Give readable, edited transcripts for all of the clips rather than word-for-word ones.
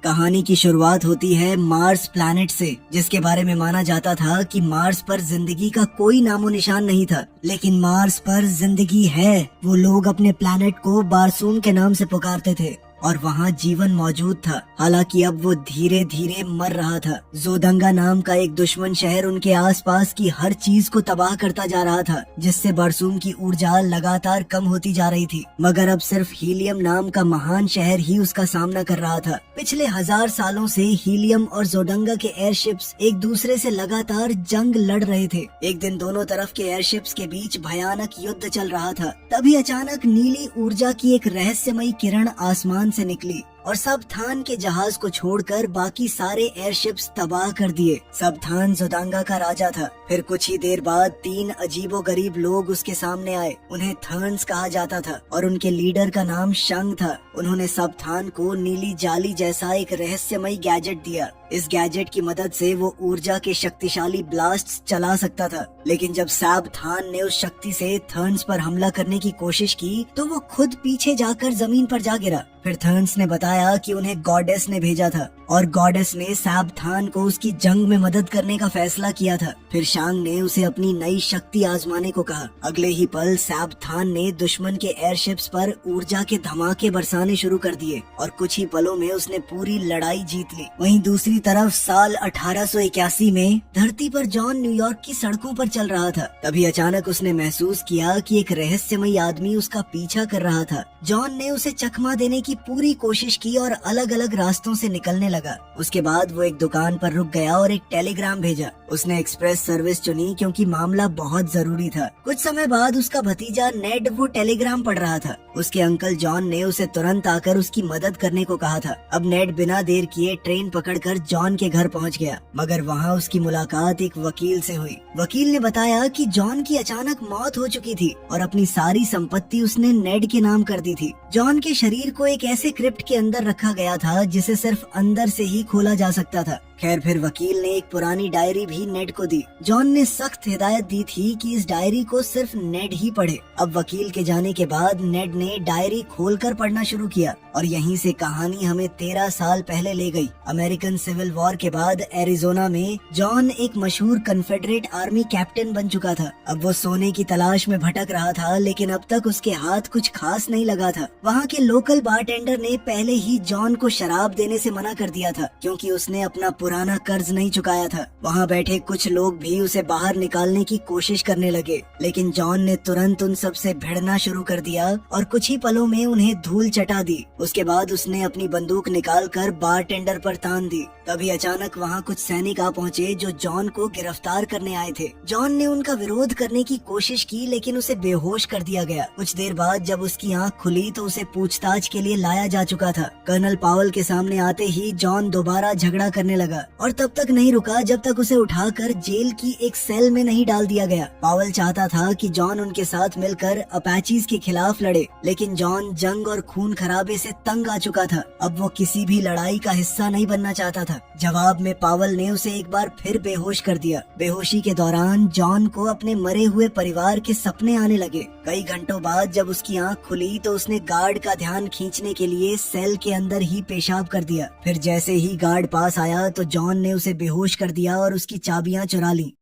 कहानी की शुरुआत होती है मार्स प्लैनेट से, जिसके बारे में माना जाता था कि मार्स पर जिंदगी का कोई नामो निशान नहीं था। लेकिन मार्स पर जिंदगी है। वो लोग अपने प्लैनेट को बारसूम के नाम से पुकारते थे और वहाँ जीवन मौजूद था। हालांकि अब वो धीरे धीरे मर रहा था। जोदंगा नाम का एक दुश्मन शहर उनके आसपास की हर चीज को तबाह करता जा रहा था, जिससे बरसूम की ऊर्जा लगातार कम होती जा रही थी। मगर अब सिर्फ हीलियम नाम का महान शहर ही उसका सामना कर रहा था। पिछले 1000 सालों से हीलियम और जोदंगा के एयरशिप्स एक दूसरे से लगातार जंग लड़ रहे थे। एक दिन दोनों तरफ के एयरशिप्स के बीच भयानक युद्ध चल रहा था। तभी अचानक नीली ऊर्जा की एक रहस्यमयी किरण आसमान से निकली और सबथान के जहाज को छोड़कर बाकी सारे एयरशिप्स तबाह कर दिए। सबथान जोदंगा का राजा था। फिर कुछ ही देर बाद 3 अजीबोगरीब लोग उसके सामने आए। उन्हें थर्न्स कहा जाता था और उनके लीडर का नाम शंग था। उन्होंने सबथान को नीली जाली जैसा एक रहस्यमयी गैजेट दिया। इस गैजेट की मदद से वो ऊर्जा के शक्तिशाली ब्लास्ट चला सकता था। लेकिन जब सबथान ने उस शक्ति से थर्न्स पर हमला करने की कोशिश की तो वो खुद पीछे जाकर जमीन पर जा गिरा। फिर थर्न्स ने बताया कि उन्हें गॉडेस ने भेजा था और गॉडेस ने सबथान को उसकी जंग में मदद करने का फैसला किया था। फिर शांग ने उसे अपनी नई शक्ति आजमाने को कहा। अगले ही पल सबथान ने दुश्मन के एयरशिप्स पर ऊर्जा के धमाके बरसाने शुरू कर दिए और कुछ ही पलों में उसने पूरी लड़ाई जीत ली। वहीं दूसरी तरफ साल 1881 में धरती पर जॉन न्यूयॉर्क की सड़कों पर चल रहा था। तभी अचानक उसने महसूस किया कि एक रहस्यमयी आदमी उसका पीछा कर रहा था। जॉन ने उसे चकमा देने की पूरी कोशिश की और अलग अलग रास्तों से निकलने लगा। उसके बाद वो एक दुकान पर रुक गया और एक टेलीग्राम भेजा। उसने एक्सप्रेस सर्विस चुनी क्योंकि मामला बहुत जरूरी था। कुछ समय बाद उसका भतीजा नेड वो टेलीग्राम पढ़ रहा था। उसके अंकल जॉन ने उसे तुरंत आकर उसकी मदद करने को कहा था। अब नेड बिना देर किए ट्रेन पकड़कर जॉन के घर पहुंच गया। मगर वहां उसकी मुलाकात एक वकील से हुई। वकील ने बताया कि जॉन की अचानक मौत हो चुकी थी और अपनी सारी संपत्ति उसने नेड के नाम कर दी थी। जॉन के शरीर को एक ऐसे क्रिप्ट के अंदर रखा गया था जिसे सिर्फ अंदर से ही खोला जा सकता था। खैर, फिर वकील ने एक पुरानी डायरी भी नेड को दी। जॉन ने सख्त हिदायत दी थी कि इस डायरी को सिर्फ नेड ही पढ़े। अब वकील के जाने के बाद नेड ने डायरी खोलकर पढ़ना शुरू किया और यहीं से कहानी हमें 13 साल पहले ले गई। अमेरिकन सिविल वॉर के बाद एरिजोना में जॉन एक मशहूर कन्फेडरेट आर्मी कैप्टन बन चुका था। अब वो सोने की तलाश में भटक रहा था, लेकिन अब तक उसके हाथ कुछ खास नहीं लगा था। वहाँ के लोकल बारटेंडर ने पहले ही जॉन को शराब देने से मना कर दिया था क्योंकि उसने अपना पुराना कर्ज नहीं चुकाया था। वहाँ बैठे कुछ लोग भी उसे बाहर निकालने की कोशिश करने लगे, लेकिन जॉन ने तुरंत उन सब से भिड़ना शुरू कर दिया और कुछ ही पलों में उन्हें धूल चटा दी। उसके बाद उसने अपनी बंदूक निकालकर बारटेंडर पर तान दी। तभी अचानक वहाँ कुछ सैनिक आ पहुँचे जो जॉन को गिरफ्तार करने आए थे। जॉन ने उनका विरोध करने की कोशिश की, लेकिन उसे बेहोश कर दिया गया। कुछ देर बाद जब उसकी आंख खुली तो उसे पूछताछ के लिए लाया जा चुका था। कर्नल पावल के सामने आते ही जॉन दोबारा झगड़ा करने लगा और तब तक नहीं रुका जब तक उसे उठाकर जेल की एक सेल में नहीं डाल दिया गया। पावल चाहता था कि जॉन उनके साथ मिलकर अपाचीज के खिलाफ लड़े, लेकिन जॉन जंग और खून खराबे से तंग आ चुका था। अब वो किसी भी लड़ाई का हिस्सा नहीं बनना चाहता था। जवाब में पावल ने उसे एक बार फिर बेहोश कर दिया। बेहोशी के दौरान जॉन को अपने मरे हुए परिवार के सपने आने लगे। कई घंटों बाद जब उसकी आंख खुली तो उसने गार्ड का ध्यान खींचने के लिए सेल के अंदर ही पेशाब कर दिया। फिर जैसे ही गार्ड पास आया तो जॉन ने उसे बेहोश कर दिया और उसकी चाबियां चुरा ली।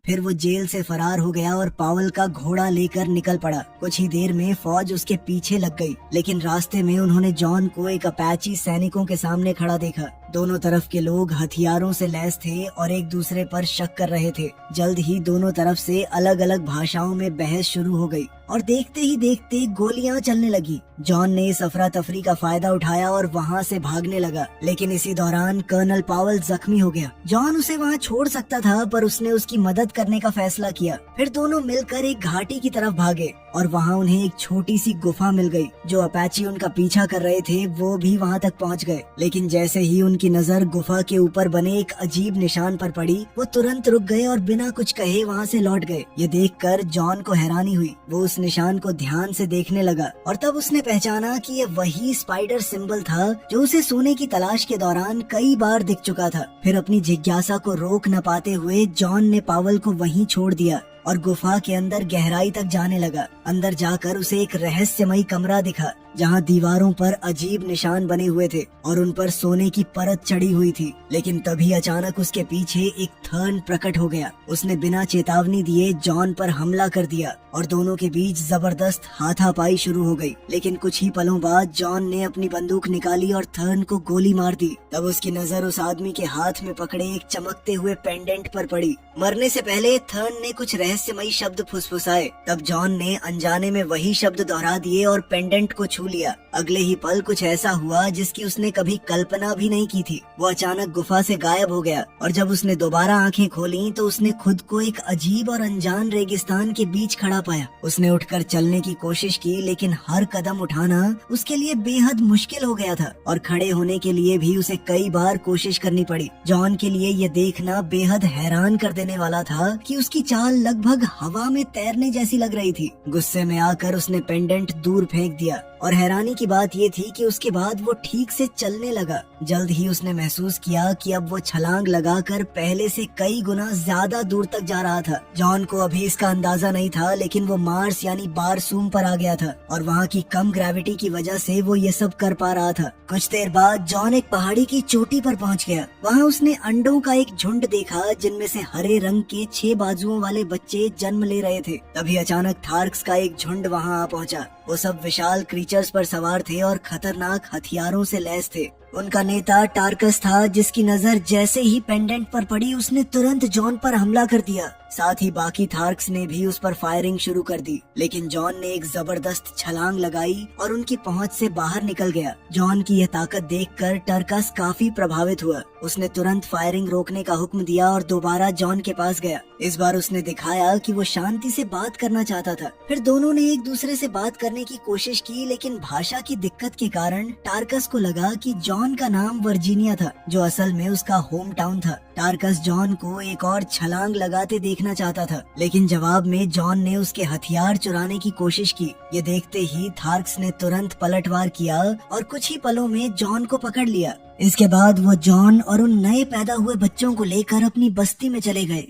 फिर वो जेल से फरार हो गया और पावल का घोड़ा लेकर निकल पड़ा। कुछ ही देर में फौज उसके पीछे लग गई, लेकिन रास्ते में उन्होंने जॉन को एक अपाची सैनिकों के सामने खड़ा देखा। दोनों तरफ के लोग हथियारों से लैस थे और एक दूसरे पर शक कर रहे थे। जल्द ही दोनों तरफ से अलग अलग भाषाओं में बहस शुरू हो गई और देखते ही देखते गोलियां चलने लगी। जॉन ने इस अफरा तफरी का फायदा उठाया और वहां से भागने लगा, लेकिन इसी दौरान कर्नल पावल जख्मी हो गया। जॉन उसे वहां छोड़ सकता था, पर उसने उसकी मदद करने का फैसला किया। फिर दोनों मिलकर एक घाटी की तरफ भागे और वहाँ उन्हें एक छोटी सी गुफा मिल गई। जो अपाची उनका पीछा कर रहे थे वो भी वहाँ तक पहुँच गए, लेकिन जैसे ही उनकी नजर गुफा के ऊपर बने एक अजीब निशान पर पड़ी, वो तुरंत रुक गए और बिना कुछ कहे वहाँ से लौट गए। ये देखकर जॉन को हैरानी हुई। वो उस निशान को ध्यान से देखने लगा और तब उसने पहचाना कि ये वही स्पाइडर सिंबल था जो उसे सोने की तलाश के दौरान कई बार दिख चुका था। फिर अपनी जिज्ञासा को रोक न पाते हुए जॉन ने पावल को वहीं छोड़ दिया और गुफा के अंदर गहराई तक जाने लगा। अंदर जाकर उसे एक रहस्यमयी कमरा दिखा जहाँ दीवारों पर अजीब निशान बने हुए थे और उन पर सोने की परत चढ़ी हुई थी। लेकिन तभी अचानक उसके पीछे एक थर्न प्रकट हो गया। उसने बिना चेतावनी दिए जॉन पर हमला कर दिया और दोनों के बीच जबरदस्त हाथापाई शुरू हो गई। लेकिन कुछ ही पलों बाद जॉन ने अपनी बंदूक निकाली और थर्न को गोली मार दी। तब उसकी नजर उस आदमी के हाथ में पकड़े एक चमकते हुए पेंडेंट पर पड़ी। मरने से पहले थर्न ने कुछ रहस्यमयी शब्द फुसफुसाए। तब जॉन ने अनजाने में वही शब्द दोहरा दिए और पेंडेंट को छू लिया। अगले ही पल कुछ ऐसा हुआ जिसकी उसने कभी कल्पना भी नहीं की थी। वो अचानक गुफा से गायब हो गया और जब उसने दोबारा आंखें खोली तो उसने खुद को एक अजीब और अनजान रेगिस्तान के बीच खड़ा पाया। उसने उठकर चलने की कोशिश की, लेकिन हर कदम उठाना उसके लिए बेहद मुश्किल हो गया था और खड़े होने के लिए भी उसे कई बार कोशिश करनी पड़ी। जॉन के लिए यह देखना बेहद हैरान कर देने वाला था कि उसकी चाल लगभग हवा में तैरने जैसी लग रही थी। गुस्से में आकर उसने पेंडेंट दूर फेंक दिया और हैरानी की बात ये थी कि उसके बाद वो ठीक से चलने लगा। जल्द ही उसने महसूस किया कि अब वो छलांग लगाकर पहले से कई गुना ज्यादा दूर तक जा रहा था। जॉन को अभी इसका अंदाजा नहीं था, लेकिन वो मार्स यानी बारसूम पर आ गया था और वहाँ की कम ग्रेविटी की वजह से वो ये सब कर पा रहा था। कुछ देर बाद जॉन एक पहाड़ी की चोटी पर पहुँच गया। वहाँ उसने अंडों का एक झुंड देखा जिनमें से हरे रंग के 6 बाजुओं वाले बच्चे जन्म ले रहे थे। तभी अचानक थार्क्स का एक झुंड वहाँ आ पहुँचा। वो सब विशाल क्रीचर्स पर सवार थे और खतरनाक हथियारों से लैस थे। उनका नेता टार्कस था, जिसकी नजर जैसे ही पेंडेंट पर पड़ी उसने तुरंत जॉन पर हमला कर दिया। साथ ही बाकी थार्क्स ने भी उस पर फायरिंग शुरू कर दी, लेकिन जॉन ने एक जबरदस्त छलांग लगाई और उनकी पहुंच से बाहर निकल गया। जॉन की यह ताकत देखकर टार्कस काफी प्रभावित हुआ। उसने तुरंत फायरिंग रोकने का हुक्म दिया और दोबारा जॉन के पास गया। इस बार उसने दिखाया कि वो शांति से बात करना चाहता था। फिर दोनों ने एक दूसरे से बात करने की कोशिश की, लेकिन भाषा की दिक्कत के कारण टार्कस को लगा कि जॉन का नाम वर्जीनिया था, जो असल में उसका होम टाउन था। टार्कस जॉन को एक और छलांग लगाते देखना चाहता था, लेकिन जवाब में जॉन ने उसके हथियार चुराने की कोशिश की। ये देखते ही थार्क्स ने तुरंत पलटवार किया और कुछ ही पलों में जॉन को पकड़ लिया। इसके बाद वो जॉन और उन नए पैदा हुए बच्चों को लेकर अपनी बस्ती में चले गए।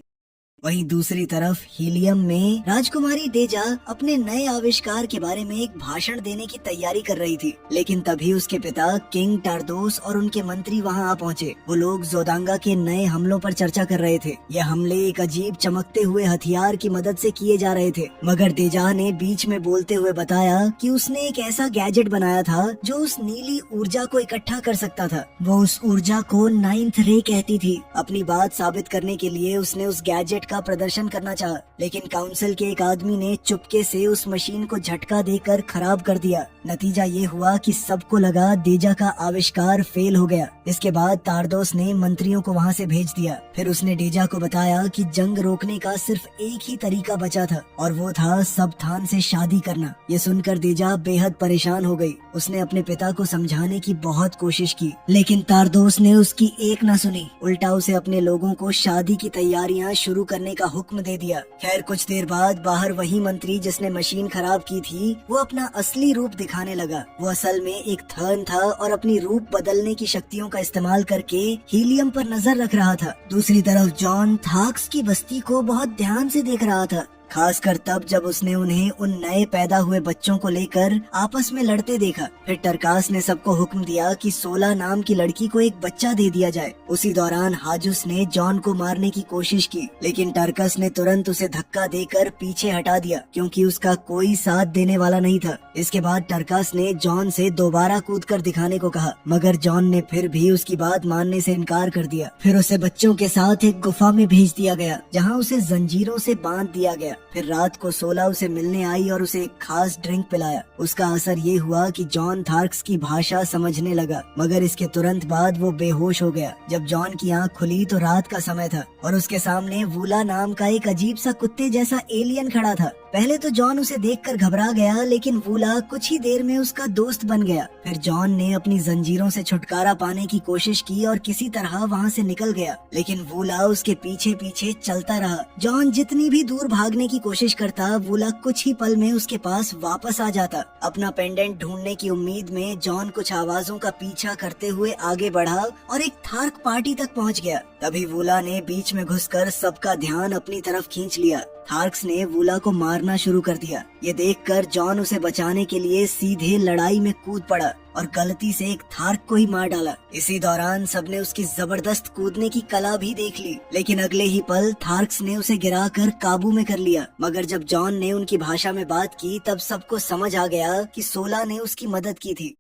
वहीं दूसरी तरफ हीलियम में राजकुमारी डेजा अपने नए आविष्कार के बारे में एक भाषण देने की तैयारी कर रही थी, लेकिन तभी उसके पिता किंग टार्दोस और उनके मंत्री वहां आ पहुंचे। वो लोग जोदांगा के नए हमलों पर चर्चा कर रहे थे। यह हमले एक अजीब चमकते हुए हथियार की मदद से किए जा रहे थे, मगर डेजा ने बीच में बोलते हुए बताया कि उसने एक ऐसा गैजेट बनाया था जो उस नीली ऊर्जा को इकट्ठा कर सकता था। वो उस ऊर्जा को 9th रे कहती थी। अपनी बात साबित करने के लिए उसने उस गैजेट का प्रदर्शन करना चाहा, लेकिन काउंसिल के एक आदमी ने चुपके से उस मशीन को झटका देकर खराब कर दिया। नतीजा ये हुआ कि सबको लगा डेजा का आविष्कार फेल हो गया। इसके बाद टार्दोस ने मंत्रियों को वहाँ से भेज दिया। फिर उसने डेजा को बताया कि जंग रोकने का सिर्फ एक ही तरीका बचा था और वो था सबथान से शादी करना। ये सुनकर डेजा बेहद परेशान हो गई। उसने अपने पिता को समझाने की बहुत कोशिश की, लेकिन टार्दोस ने उसकी एक न सुनी। उल्टा उसे अपने लोगों को शादी की तैयारियां शुरू करने का हुक्म दे दिया। खैर कुछ देर बाद बाहर वही मंत्री जिसने मशीन खराब की थी वो अपना असली रूप दिखाने लगा। वो असल में एक थर्न था और अपनी रूप बदलने की शक्तियों का इस्तेमाल करके हीलियम पर नजर रख रहा था। दूसरी तरफ जॉन थार्क्स की बस्ती को बहुत ध्यान से देख रहा था, खासकर तब जब उसने उन्हें उन नए पैदा हुए बच्चों को लेकर आपस में लड़ते देखा। फिर टरकास ने सबको हुक्म दिया कि 16 नाम की लड़की को एक बच्चा दे दिया जाए। उसी दौरान हाजुस ने जॉन को मारने की कोशिश की, लेकिन टरकस ने तुरंत उसे धक्का देकर पीछे हटा दिया, क्योंकि उसका कोई साथ देने वाला नहीं था। इसके बाद टरकस ने जॉन से दोबारा कूदकर दिखाने को कहा, मगर जॉन ने फिर भी उसकी बात मानने से इनकार कर दिया। फिर उसे बच्चों के साथ एक गुफा में भेज दिया गया, जहाँ उसे जंजीरों से बांध दिया गया। फिर रात को 16 उसे मिलने आई और उसे एक खास ड्रिंक पिलाया। उसका असर ये हुआ कि जॉन थार्क्स की भाषा समझने लगा, मगर इसके तुरंत बाद वो बेहोश हो गया। जब जॉन की आंख खुली तो रात का समय था और उसके सामने वूला नाम का एक अजीब सा कुत्ते जैसा एलियन खड़ा था। पहले तो जॉन उसे देखकर घबरा गया, लेकिन वूला कुछ ही देर में उसका दोस्त बन गया। फिर जॉन ने अपनी जंजीरों से छुटकारा पाने की कोशिश की और किसी तरह वहाँ से निकल गया, लेकिन वूला उसके पीछे पीछे चलता रहा। जॉन जितनी भी दूर भागने की कोशिश करता, वूला कुछ ही पल में उसके पास वापस आ जाता। अपना पेंडेंट ढूंढने की उम्मीद में जॉन कुछ आवाजों का पीछा करते हुए आगे बढ़ा और एक थार्क पार्टी तक पहुंच गया। तभी वूला ने बीच में घुसकर सबका ध्यान अपनी तरफ खींच लिया। थार्क्स ने वूला को मारना शुरू कर दिया। ये देखकर जॉन उसे बचाने के लिए सीधे लड़ाई में कूद पड़ा और गलती से एक थार्क को ही मार डाला। इसी दौरान सबने उसकी जबरदस्त कूदने की कला भी देख ली, लेकिन अगले ही पल थार्क्स ने उसे गिराकर काबू में कर लिया। मगर जब जॉन ने उनकी भाषा में बात की तब सबको समझ आ गया कि सोला ने उसकी मदद की थी।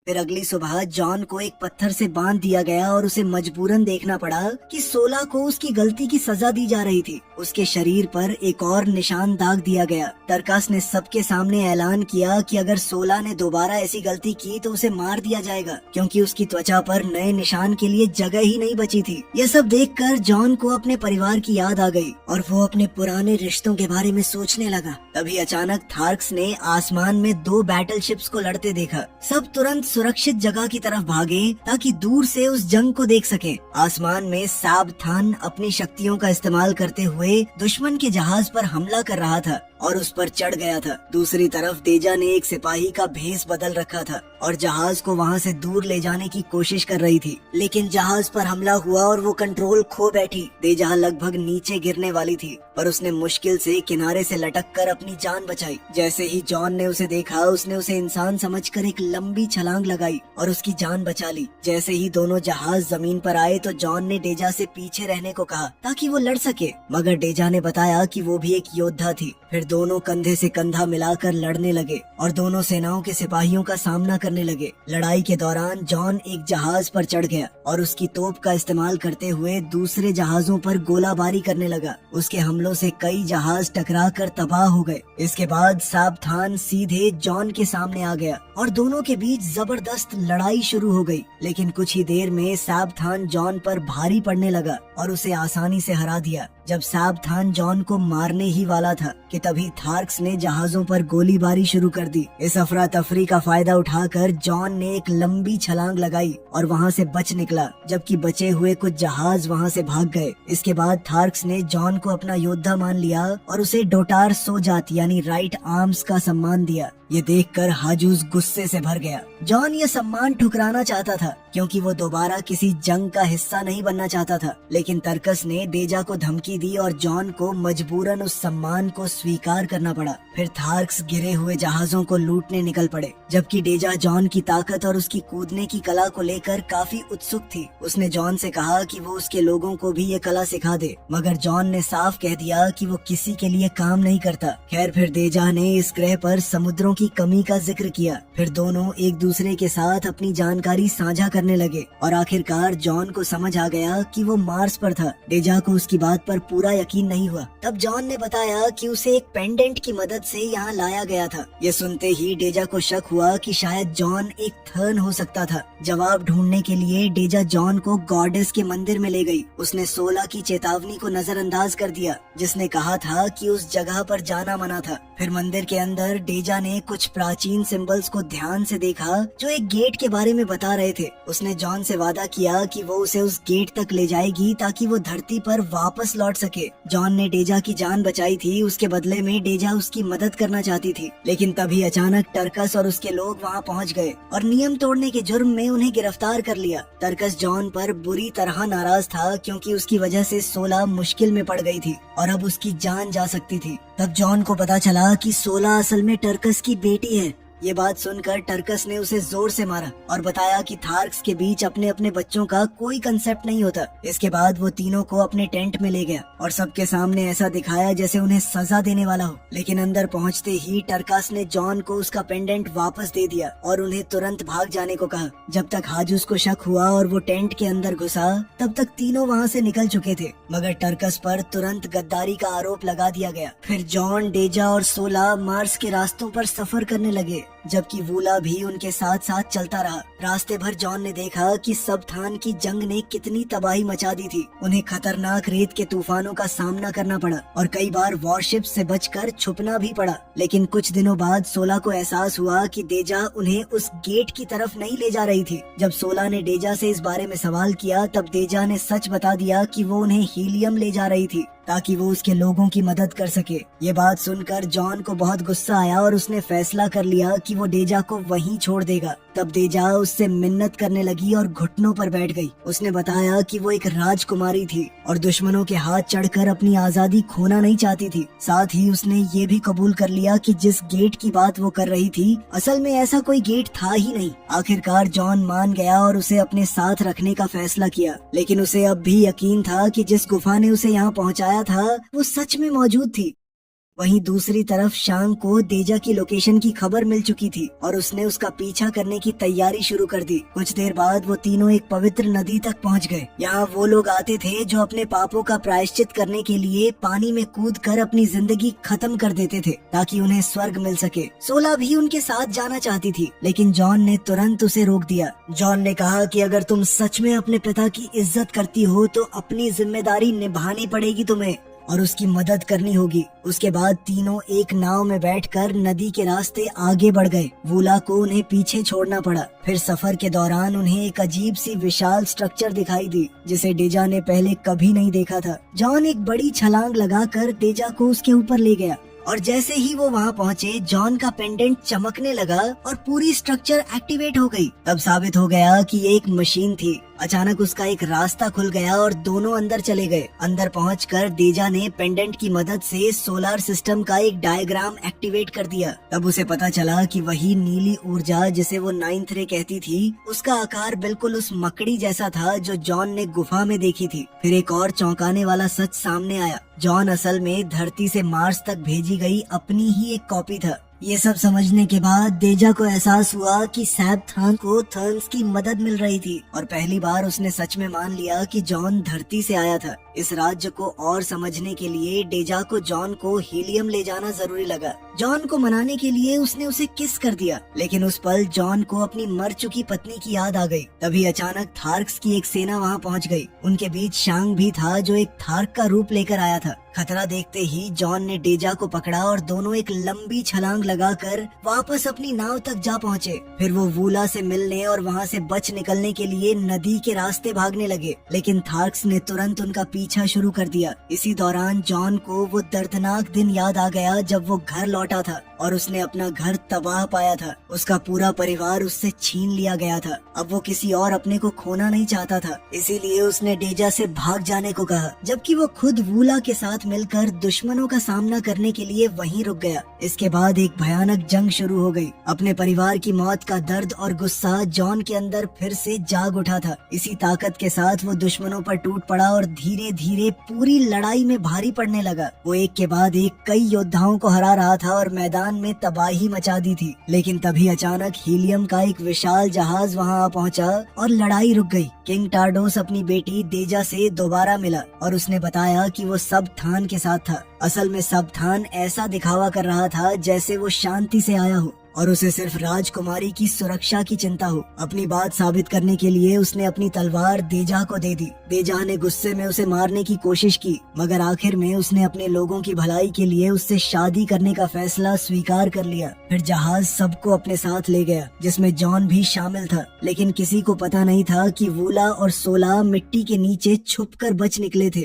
फिर अगली सुबह जॉन को एक पत्थर से बांध दिया गया और उसे मजबूरन देखना पड़ा कि सोला को उसकी गलती की सजा दी जा रही थी। उसके शरीर पर एक और निशान दाग दिया गया। टर्कस ने सबके सामने ऐलान किया कि अगर सोला ने दोबारा ऐसी गलती की तो उसे मार दिया जाएगा, क्योंकि उसकी त्वचा पर नए निशान के लिए जगह ही नहीं बची थी। यह सब देखकर जॉन को अपने परिवार की याद आ गई और वो अपने पुराने रिश्तों के बारे में सोचने लगा। तभी अचानक थार्क्स ने आसमान में 2 बैटल शिप्स को लड़ते देखा। सब तुरंत सुरक्षित जगह की तरफ भागे ताकि दूर से उस जंग को देख सके। आसमान में साब थान अपनी शक्तियों का इस्तेमाल करते हुए दुश्मन के जहाज पर हमला कर रहा था और उस पर चढ़ गया था। दूसरी तरफ डेजा ने एक सिपाही का भेष बदल रखा था और जहाज को वहां से दूर ले जाने की कोशिश कर रही थी, लेकिन जहाज पर हमला हुआ और वो कंट्रोल खो बैठी। डेजा लगभग नीचे गिरने वाली थी, पर उसने मुश्किल से किनारे से लटक कर अपनी जान बचाई। जैसे ही जॉन ने उसे देखा, उसने उसे इंसान समझकर एक लंबी छलांग लगाई और उसकी जान बचा ली। जैसे ही दोनों जहाज जमीन पर आए तो जॉन ने डेजा से पीछे रहने को कहा ताकि वो लड़ सके, मगर डेजा ने बताया कि वो भी एक योद्धा थी। फिर दोनों कंधे से कंधा मिलाकर लड़ने लगे और दोनों सेनाओं के सिपाहियों का सामना करने लगे। लड़ाई के दौरान जॉन एक जहाज पर चढ़ गया और उसकी तोप का इस्तेमाल करते हुए दूसरे जहाजों पर गोलाबारी करने लगा। उसके हमलों से कई जहाज टकराकर तबाह हो गए। इसके बाद साबथान सीधे जॉन के सामने आ गया और दोनों के बीच जबरदस्त लड़ाई शुरू हो गई। लेकिन कुछ ही देर में साबथान जॉन पर भारी पड़ने लगा और उसे आसानी से हरा दिया। जब साबथान जॉन को मारने ही वाला था कि तभी थार्क्स ने जहाजों पर गोलीबारी शुरू कर दी। इस अफरा तफरी का फायदा उठाकर जॉन ने एक लंबी छलांग लगाई और वहां से बच निकला, जबकि बचे हुए कुछ जहाज वहां से भाग गए। इसके बाद थार्क्स ने जॉन को अपना योद्धा मान लिया और उसे डोटार सोजात यानी राइट आर्म्स का सम्मान दिया। ये देखकर हाजूस गुस्से से भर गया। जॉन ये सम्मान ठुकराना चाहता था क्योंकि वो दोबारा किसी जंग का हिस्सा नहीं बनना चाहता था, लेकिन टर्कस ने डेजा को धमकी दी और जॉन को मजबूरन उस सम्मान को स्वीकार करना पड़ा। फिर थार्क्स गिरे हुए जहाजों को लूटने निकल पड़े, जबकि डेजा जॉन की ताकत और उसकी कूदने की कला को लेकर काफी उत्सुक थी। उसने जॉन से कहा कि वो उसके लोगों को भी ये कला सिखा दे, मगर जॉन ने साफ कह दिया कि वो किसी के लिए काम नहीं करता। खैर, फिर डेजा ने इस ग्रह पर समुद्रों की कमी का जिक्र किया। फिर दोनों एक दूसरे के साथ अपनी जानकारी साझा करने लगे और आखिरकार जॉन को समझ आ गया कि वो मार्स पर था। डेजा को उसकी बात पर पूरा यकीन नहीं हुआ। तब जॉन ने बताया कि उसे एक पेंडेंट की मदद से यहाँ लाया गया था। ये सुनते ही डेजा को शक हुआ कि शायद जॉन एक थर्न हो सकता था। जवाब ढूंढने के लिए डेजा जॉन को गॉडेस के मंदिर में ले गई। उसने 16 की चेतावनी को नजरअंदाज कर दिया, जिसने कहा था कि उस जगह पर जाना मना था। फिर मंदिर के अंदर डेजा ने कुछ प्राचीन सिंबल्स को ध्यान से देखा जो एक गेट के बारे में बता रहे थे। उसने जॉन से वादा किया कि वो उसे उस गेट तक ले जाएगी ताकि वो धरती पर वापस लौट सके। जॉन ने डेजा की जान बचाई थी, उसके बदले में डेजा उसकी मदद करना चाहती थी। लेकिन तभी अचानक टर्कस और उसके लोग वहाँ पहुँच गए और नियम तोड़ने के जुर्म में उन्हें गिरफ्तार कर लिया। टर्कस जॉन पर बुरी तरह नाराज था क्योंकि उसकी वजह से 16 मुश्किल में पड़ गई थी और अब उसकी जान जा सकती थी। तब जॉन को पता चला कि 16 असल में टर्कस की बेटी है। ये बात सुनकर टर्कस ने उसे जोर से मारा और बताया कि थार्क्स के बीच अपने अपने बच्चों का कोई कंसेप्ट नहीं होता। इसके बाद वो तीनों को अपने टेंट में ले गया और सबके सामने ऐसा दिखाया जैसे उन्हें सजा देने वाला हो। लेकिन अंदर पहुंचते ही टर्कस ने जॉन को उसका पेंडेंट वापस दे दिया और उन्हें तुरंत भाग जाने को कहा। जब तक हाजूस को शक हुआ और वो टेंट के अंदर घुसा, तब तक तीनों वहाँ से निकल चुके थे, मगर टर्कस पर तुरंत गद्दारी का आरोप लगा दिया गया। फिर जॉन, डेजा और 16 मार्स के रास्तों पर सफर करने लगे, जबकि वूला भी उनके साथ साथ चलता रहा। रास्ते भर जॉन ने देखा कि सबथान की जंग ने कितनी तबाही मचा दी थी। उन्हें खतरनाक रेत के तूफानों का सामना करना पड़ा और कई बार वॉरशिप से बचकर छुपना भी पड़ा। लेकिन कुछ दिनों बाद 16 को एहसास हुआ कि डेजा उन्हें उस गेट की तरफ नहीं ले जा रही थी। जब 16 ने डेजा से इस बारे में सवाल किया, तब डेजा ने सच बता दिया कि वो उन्हें हीलियम ले जा रही थी ताकि वो उसके लोगों की मदद कर सके। ये बात सुनकर जॉन को बहुत गुस्सा आया और उसने फैसला कर लिया कि वो डेजा को वहीं छोड़ देगा। तब डेजा उससे मिन्नत करने लगी और घुटनों पर बैठ गई। उसने बताया कि वो एक राजकुमारी थी और दुश्मनों के हाथ चढ़कर अपनी आजादी खोना नहीं चाहती थी। साथ ही उसने ये भी कबूल कर लिया कि जिस गेट की बात वो कर रही थी असल में ऐसा कोई गेट था ही नहीं। आखिरकार जॉन मान गया और उसे अपने साथ रखने का फैसला किया, लेकिन उसे अब भी यकीन था कि जिस गुफा ने उसे यहाँ पहुँचाया था वो सच में मौजूद थी। वहीं दूसरी तरफ शांग को डेजा की लोकेशन की खबर मिल चुकी थी और उसने उसका पीछा करने की तैयारी शुरू कर दी। कुछ देर बाद वो तीनों एक पवित्र नदी तक पहुंच गए। यहाँ वो लोग आते थे जो अपने पापों का प्रायश्चित करने के लिए पानी में कूदकर अपनी जिंदगी खत्म कर देते थे ताकि उन्हें स्वर्ग मिल सके। सोला भी उनके साथ जाना चाहती थी, लेकिन जॉन ने तुरंत उसे रोक दिया। जॉन ने कहा कि अगर तुम सच में अपने पिता की इज्जत करती हो तो अपनी जिम्मेदारी निभानी पड़ेगी तुम्हें और उसकी मदद करनी होगी। उसके बाद तीनों एक नाव में बैठकर नदी के रास्ते आगे बढ़ गए। वूला को उन्हें पीछे छोड़ना पड़ा। फिर सफर के दौरान उन्हें एक अजीब सी विशाल स्ट्रक्चर दिखाई दी जिसे डेजा ने पहले कभी नहीं देखा था। जॉन एक बड़ी छलांग लगाकर डेजा को उसके ऊपर ले गया और जैसे ही वो वहाँ पहुँचे जॉन का पेंडेंट चमकने लगा और पूरी स्ट्रक्चर एक्टिवेट हो गई। तब साबित हो गया कि ये एक मशीन थी। अचानक उसका एक रास्ता खुल गया और दोनों अंदर चले गए। अंदर पहुंचकर डेजा ने पेंडेंट की मदद से सोलर सिस्टम का एक डायग्राम एक्टिवेट कर दिया। तब उसे पता चला कि वही नीली ऊर्जा जिसे वो नाइन्थ रे कहती थी उसका आकार बिल्कुल उस मकड़ी जैसा था जो जॉन ने गुफा में देखी थी। फिर एक और चौंकाने वाला सच सामने आया। जॉन असल में धरती से मार्स तक भेजी गई अपनी ही एक कॉपी था। ये सब समझने के बाद डेजा को एहसास हुआ कि सैब थान को थर्न्स की मदद मिल रही थी और पहली बार उसने सच में मान लिया कि जॉन धरती से आया था। इस राज्य को और समझने के लिए डेजा को जॉन को हीलियम ले जाना जरूरी लगा। जॉन को मनाने के लिए उसने उसे किस कर दिया, लेकिन उस पल जॉन को अपनी मर चुकी पत्नी की याद आ गई। तभी अचानक थार्क्स की एक सेना वहाँ पहुँच गई। उनके बीच शांग भी था जो एक थार्क का रूप लेकर आया था। खतरा देखते ही जॉन ने डेजा को पकड़ा और दोनों एक लंबी छलांग लगाकर वापस अपनी नाव तक जा पहुँचे। फिर वो वूला से मिलने और वहाँ से बच निकलने के लिए नदी के रास्ते भागने लगे, लेकिन थार्क्स ने तुरंत उनका पीछा शुरू कर दिया। इसी दौरान जॉन को वो दर्दनाक दिन याद आ गया जब वो घर लौटा था और उसने अपना घर तबाह पाया था। उसका पूरा परिवार उससे छीन लिया गया था। अब वो किसी और अपने को खोना नहीं चाहता था, इसीलिए उसने डेजा से भाग जाने को कहा, जबकि वो खुद वूला के साथ मिलकर दुश्मनों का सामना करने के लिए वहीं रुक गया। इसके बाद एक भयानक जंग शुरू हो गई। अपने परिवार की मौत का दर्द और गुस्सा जॉन के अंदर फिर से जाग उठा था। इसी ताकत के साथ वो दुश्मनों पर टूट पड़ा और धीरे धीरे पूरी लड़ाई में भारी पड़ने लगा। वो एक के बाद एक कई योद्धाओं को हरा रहा था और मैदान में तबाही मचा दी थी। लेकिन तभी अचानक हीलियम का एक विशाल जहाज वहां आ पहुंचा और लड़ाई रुक गई। किंग टार्डोस अपनी बेटी डेजा से दोबारा मिला और उसने बताया कि वो सब थान के साथ था। असल में सब थान ऐसा दिखावा कर रहा था जैसे वो शांति से आया हो और उसे सिर्फ राजकुमारी की सुरक्षा की चिंता हो। अपनी बात साबित करने के लिए उसने अपनी तलवार डेजा को दे दी। डेजा ने गुस्से में उसे मारने की कोशिश की, मगर आखिर में उसने अपने लोगों की भलाई के लिए उससे शादी करने का फैसला स्वीकार कर लिया। फिर जहाज सबको अपने साथ ले गया, जिसमें जॉन भी शामिल था। लेकिन किसी को पता नहीं था कि वूला और सोला मिट्टी के नीचे छुपकर बच निकले थे।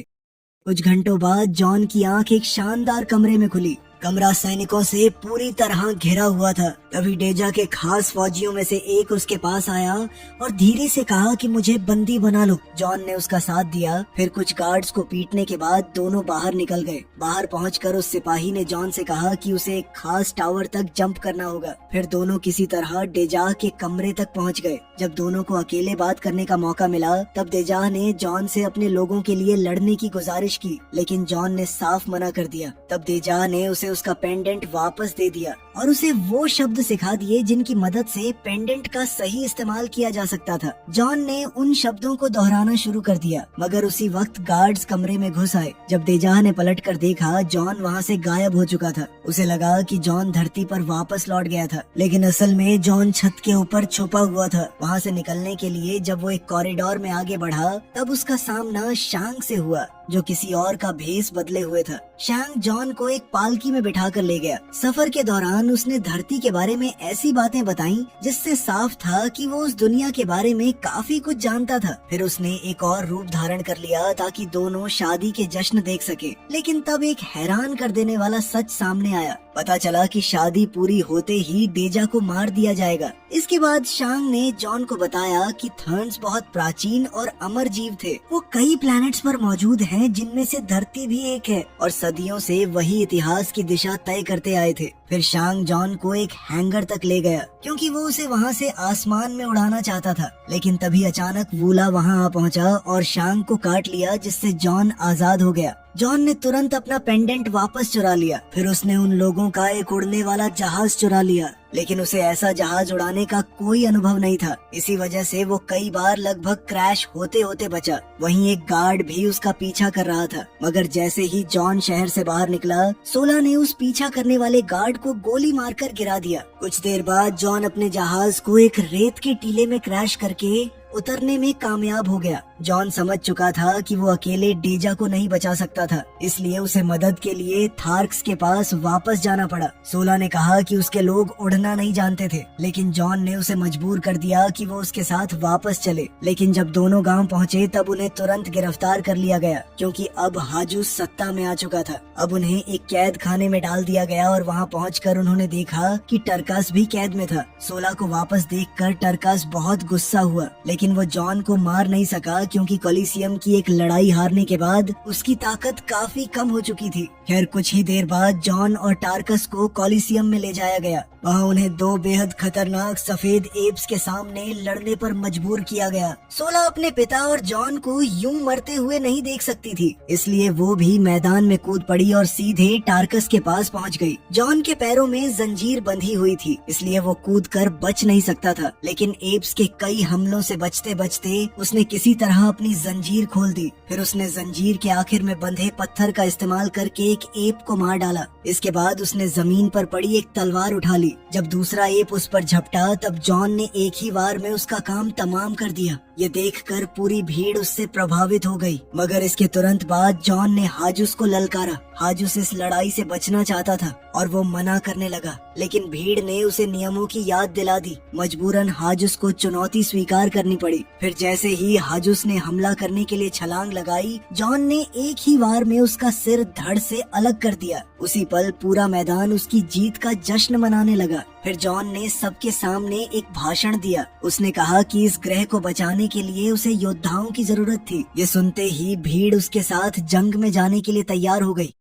कुछ घंटों बाद जॉन की आंख एक शानदार कमरे में खुली। कमरा सैनिकों से पूरी तरह घिरा हुआ था। तभी डेजा के खास फौजियों में से एक उसके पास आया और धीरे से कहा कि मुझे बंदी बना लो। जॉन ने उसका साथ दिया। फिर कुछ गार्ड्स को पीटने के बाद दोनों बाहर निकल गए। बाहर पहुंचकर उस सिपाही ने जॉन से कहा कि उसे एक खास टावर तक जंप करना होगा। फिर दोनों किसी तरह डेजा के कमरे तक पहुंच गए। जब दोनों को अकेले बात करने का मौका मिला तब डेजा ने जॉन से अपने लोगों के लिए लड़ने की गुजारिश की, लेकिन जॉन ने साफ मना कर दिया। तब डेजा ने उसे उसका पेंडेंट वापस दे दिया और उसे वो शब्द सिखा दिए जिनकी मदद से पेंडेंट का सही इस्तेमाल किया जा सकता था। जॉन ने उन शब्दों को दोहराना शुरू कर दिया, मगर उसी वक्त गार्ड्स कमरे में घुस आए। जब डेजा ने पलट कर देखा, जॉन वहाँ से गायब हो चुका था। उसे लगा कि जॉन धरती पर वापस लौट गया था, लेकिन असल में जॉन छत के ऊपर छुपा हुआ था। वहाँ से निकलने के लिए जब वो एक कॉरिडोर में आगे बढ़ा तब उसका सामना शांग से हुआ, जो किसी और का भेस बदले हुए था। शांग जॉन को एक पालकी में बिठाकर ले गया। सफर के दौरान उसने धरती के बारे में ऐसी बातें बताई जिससे साफ था कि वो उस दुनिया के बारे में काफी कुछ जानता था। फिर उसने एक और रूप धारण कर लिया ताकि दोनों शादी के जश्न देख सके। लेकिन तब एक हैरान कर देने वाला सच सामने आया। पता चला कि शादी पूरी होते ही डेजा को मार दिया जाएगा। इसके बाद शांग ने जॉन को बताया कि थर्न्स बहुत प्राचीन और अमर जीव थे। वो कई प्लैनेट्स पर मौजूद हैं, जिनमें से धरती भी एक है, और सदियों से वही इतिहास की दिशा तय करते आए थे। फिर शांग जॉन को एक हैंगर तक ले गया क्योंकि वो उसे वहाँ से आसमान में उड़ाना चाहता था। लेकिन तभी अचानक वूला वहाँ आ पहुँचा और शांग को काट लिया, जिससे जॉन आजाद हो गया। जॉन ने तुरंत अपना पेंडेंट वापस चुरा लिया। फिर उसने उन लोगों का एक उड़ने वाला जहाज चुरा लिया, लेकिन उसे ऐसा जहाज उड़ाने का कोई अनुभव नहीं था। इसी वजह से वो कई बार लगभग क्रैश होते होते बचा। वहीं एक गार्ड भी उसका पीछा कर रहा था, मगर जैसे ही जॉन शहर से बाहर निकला, सोला ने उस पीछा करने वाले गार्ड को गोली मारकर गिरा दिया। कुछ देर बाद जॉन अपने जहाज को एक रेत के टीले में क्रैश करके उतरने में कामयाब हो गया। जॉन समझ चुका था कि वो अकेले डेजा को नहीं बचा सकता था, इसलिए उसे मदद के लिए थार्क्स के पास वापस जाना पड़ा। सोला ने कहा कि उसके लोग उड़ना नहीं जानते थे, लेकिन जॉन ने उसे मजबूर कर दिया कि वो उसके साथ वापस चले। लेकिन जब दोनों गांव पहुंचे तब उन्हें तुरंत गिरफ्तार कर लिया गया, क्योंकि अब हाजूस सत्ता में आ चुका था। अब उन्हें एक कैद खाने में डाल दिया गया और वहाँ पहुँचकर उन्होंने देखा कि टरकास भी कैद में था। सोला को वापस देखकर टरकास बहुत गुस्सा हुआ, लेकिन वो जॉन को मार नहीं सका क्योंकि कोलिसियम की एक लड़ाई हारने के बाद उसकी ताकत काफी कम हो चुकी थी। खैर कुछ ही देर बाद जॉन और टार्कस को कोलिसियम में ले जाया गया। वहाँ उन्हें दो बेहद खतरनाक सफेद एप्स के सामने लड़ने पर मजबूर किया गया। सोला अपने पिता और जॉन को यूं मरते हुए नहीं देख सकती थी, इसलिए वो भी मैदान में कूद पड़ी और सीधे टार्कस के पास पहुँच गई। जॉन के पैरों में जंजीर बंधी हुई थी, इसलिए वो कूदकर बच नहीं सकता था, लेकिन एप्स के कई हमलों से बचते बचते उसने किसी तरह अपनी जंजीर खोल दी। फिर उसने जंजीर के आखिर में बंधे पत्थर का इस्तेमाल करके एक एप को मार डाला। इसके बाद उसने जमीन पर पड़ी एक तलवार उठा ली। जब दूसरा एप उस पर झपटा तब जॉन ने एक ही बार में उसका काम तमाम कर दिया। ये देखकर पूरी भीड़ उससे प्रभावित हो गई, मगर इसके तुरंत बाद जॉन ने हाजुस को ललकारा। हाजुस इस लड़ाई से बचना चाहता था और वो मना करने लगा, लेकिन भीड़ ने उसे नियमों की याद दिला दी। मजबूरन हाजुस को चुनौती स्वीकार करनी पड़ी। फिर जैसे ही हाजुस ने हमला करने के लिए छलांग लगाई, जॉन ने एक ही बार में उसका सिर धड़ से अलग कर दिया। उसी पल पूरा मैदान उसकी जीत का जश्न मनाने लगा। फिर जॉन ने सबके सामने एक भाषण दिया। उसने कहा कि इस ग्रह को बचाने के लिए उसे योद्धाओं की जरूरत थी। ये सुनते ही भीड़ उसके साथ जंग में जाने के लिए तैयार हो गई।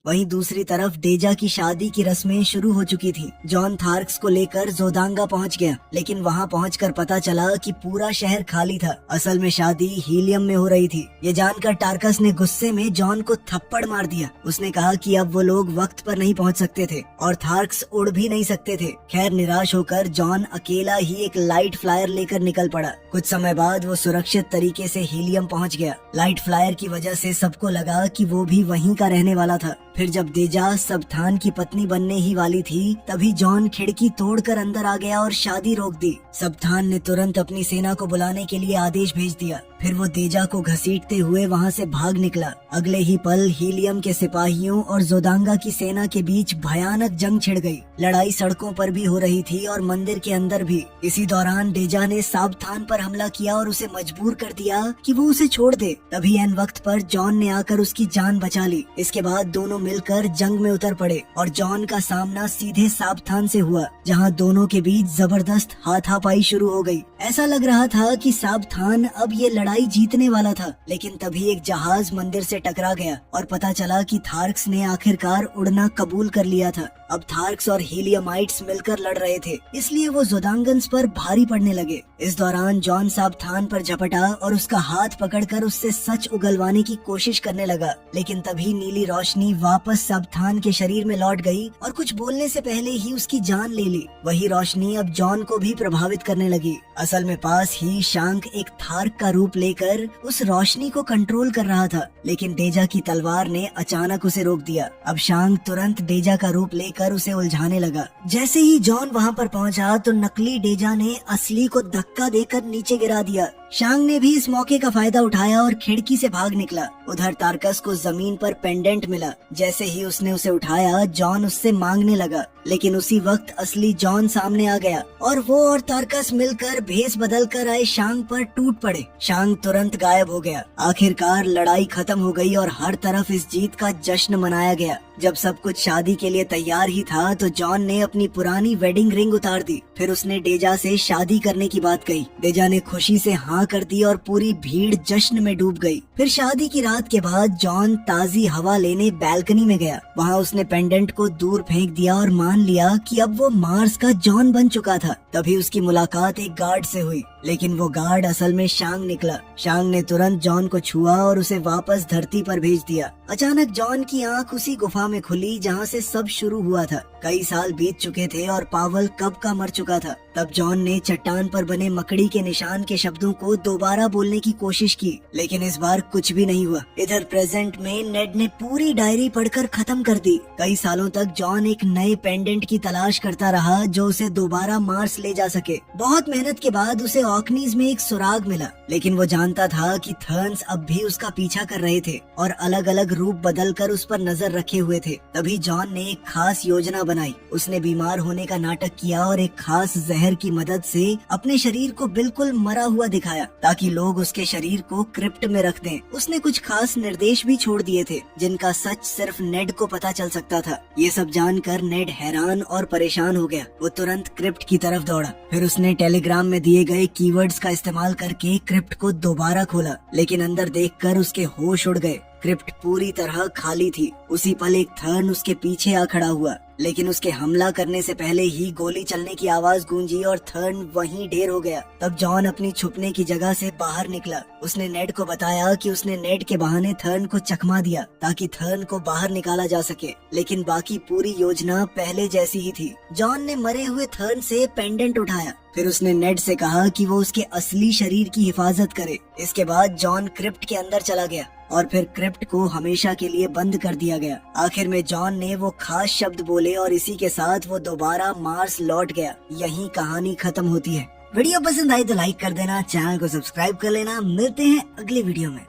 वहीं दूसरी तरफ डेजा की शादी की रस्में शुरू हो चुकी थी। जॉन थार्क्स को लेकर जोदांगा पहुंच गया, लेकिन वहां पहुंचकर पता चला कि पूरा शहर खाली था। असल में शादी हीलियम में हो रही थी। ये जानकर टार्कस ने गुस्से में जॉन को थप्पड़ मार दिया। उसने कहा कि अब वो लोग वक्त पर नहीं पहुंच सकते थे और थार्क्स उड़ भी नहीं सकते थे। खैर निराश होकर जॉन अकेला ही एक लाइट फ्लायर लेकर निकल पड़ा। कुछ समय बाद वो सुरक्षित तरीके से हीलियम पहुंच गया। लाइट फ्लायर की वजह से सबको लगा कि वो भी वहीं का रहने वाला था। फिर जब डेजा सबथान की पत्नी बनने ही वाली थी, तभी जॉन खिड़की तोड़कर अंदर आ गया और शादी रोक दी। सबथान ने तुरंत अपनी सेना को बुलाने के लिए आदेश भेज दिया। फिर वो डेजा को घसीटते हुए वहाँ से भाग निकला। अगले ही पल हीलियम के सिपाहियों और जोदांगा की सेना के बीच भयानक जंग छिड़ गई। लड़ाई सड़कों पर भी हो रही थी और मंदिर के अंदर भी। इसी दौरान डेजा ने साबथान पर हमला किया और उसे मजबूर कर दिया कि वो उसे छोड़ दे। तभी एन वक्त पर जॉन ने आकर उसकी जान बचा ली। इसके बाद दोनों मिलकर जंग में उतर पड़े और जॉन का सामना सीधे साबथान से हुआ, जहां दोनों के बीच जबरदस्त हाथापाई शुरू हो गई। ऐसा लग रहा था कि साबथान अब ये लड़ाई जीतने वाला था, लेकिन तभी एक जहाज मंदिर से टकरा गया और पता चला कि थार्क्स ने आखिरकार उड़ना कबूल कर लिया था। अब थार्क्स और हीलियमाइट्स मिलकर लड़ रहे थे, इसलिए वो जोदांगन्स पर भारी पड़ने लगे। इस दौरान जॉन साबथान पर झपटा और उसका हाथ पकड़कर उससे सच उगलवाने की कोशिश करने लगा, लेकिन तभी नीली रोशनी वापस साबथान के शरीर में लौट गई और कुछ बोलने से पहले ही उसकी जान ले ली। वही रोशनी अब जॉन को भी प्रभावित करने लगी। असल में पास ही शांक एक थार्क का रूप लेकर उस रोशनी को कंट्रोल कर रहा था, लेकिन डेजा की तलवार ने अचानक उसे रोक दिया। अब शांक तुरंत डेजा का रूप लेकर उसे उलझाने लगा। जैसे ही जॉन वहाँ पर पहुँचा तो नकली डेजा ने असली को धक्का देकर नीचे गिरा दिया। शांग ने भी इस मौके का फायदा उठाया और खिड़की से भाग निकला। उधर तारकस को जमीन पर पेंडेंट मिला। जैसे ही उसने उसे उठाया, जॉन उससे मांगने लगा, लेकिन उसी वक्त असली जॉन सामने आ गया और वो और तारकस मिलकर भेस बदल कर आए शांग पर टूट पड़े। शांग तुरंत गायब हो गया। आखिरकार लड़ाई खत्म हो गई और हर तरफ इस जीत का जश्न मनाया गया। जब सब कुछ शादी के लिए तैयार ही था तो जॉन ने अपनी पुरानी वेडिंग रिंग उतार दी। फिर उसने डेजा से शादी करने की बात कही। डेजा ने खुशी से हाँ कर दी और पूरी भीड़ जश्न में डूब गई। फिर शादी की रात के बाद जॉन ताजी हवा लेने बैल्कनी में गया। वहाँ उसने पेंडेंट को दूर फेंक दिया और मान लिया कि अब वो मार्स का जॉन बन चुका था। तभी उसकी मुलाकात एक गार्ड से हुई, लेकिन वो गार्ड असल में शांग निकला। शांग ने तुरंत जॉन को छुआ और उसे वापस धरती पर भेज दिया। अचानक जॉन की आंख उसी गुफा में खुली जहाँ से सब शुरू हुआ था। कई साल बीत चुके थे और पावल कब का मर चुका था। तब जॉन ने चट्टान पर बने मकड़ी के निशान के शब्दों को दोबारा बोलने की कोशिश की, लेकिन इस बार कुछ भी नहीं हुआ। इधर प्रेजेंट में नेड ने पूरी डायरी पढ़कर खत्म कर दी। कई सालों तक जॉन एक नए पेंडेंट की तलाश करता रहा जो उसे दोबारा मार्स ले जा सके। बहुत मेहनत के बाद उसे ऑकनीज में एक सुराग मिला, लेकिन वो जानता था कि थर्न्स अब भी उसका पीछा कर रहे थे और अलग अलग रूप बदलकर उस पर नजर रखे हुए थे। तभी जॉन ने एक खास योजना बनाई। उसने बीमार होने का नाटक किया और एक खास जहर की मदद से अपने शरीर को बिल्कुल मरा हुआ दिखाया ताकि लोग उसके शरीर को क्रिप्ट में रख दें। उसने कुछ खास निर्देश भी छोड़ दिए थे जिनका सच सिर्फ नेड को पता चल सकता था। ये सब जानकर नेड हैरान और परेशान हो गया। वो तुरंत क्रिप्ट की तरफ दौड़ा। फिर उसने टेलीग्राम में दिए गए कीवर्ड्स का इस्तेमाल करके क्रिप्ट को दोबारा खोला, लेकिन अंदर देखकर उसके होश उड़ गए। क्रिप्ट पूरी तरह खाली थी। उसी पल एक थर्न उसके पीछे आ खड़ा हुआ, लेकिन उसके हमला करने से पहले ही गोली चलने की आवाज गूंजी और थर्न वहीं ढेर हो गया। तब जॉन अपनी छुपने की जगह से बाहर निकला। उसने नेड को बताया कि उसने नेड के बहाने थर्न को चकमा दिया ताकि थर्न को बाहर निकाला जा सके, लेकिन बाकी पूरी योजना पहले जैसी ही थी। जॉन ने मरे हुए थर्न से पेंडेंट उठाया। फिर उसने नेड से कहा कि वो उसके असली शरीर की हिफाजत करे। इसके बाद जॉन क्रिप्ट के अंदर चला गया और फिर क्रिप्ट को हमेशा के लिए बंद कर दिया गया। आखिर में जॉन ने वो खास शब्द बोले और इसी के साथ वो दोबारा मार्स लौट गया। यहीं कहानी खत्म होती है। वीडियो पसंद आई तो लाइक कर देना, चैनल को सब्सक्राइब कर लेना। मिलते हैं अगली वीडियो में।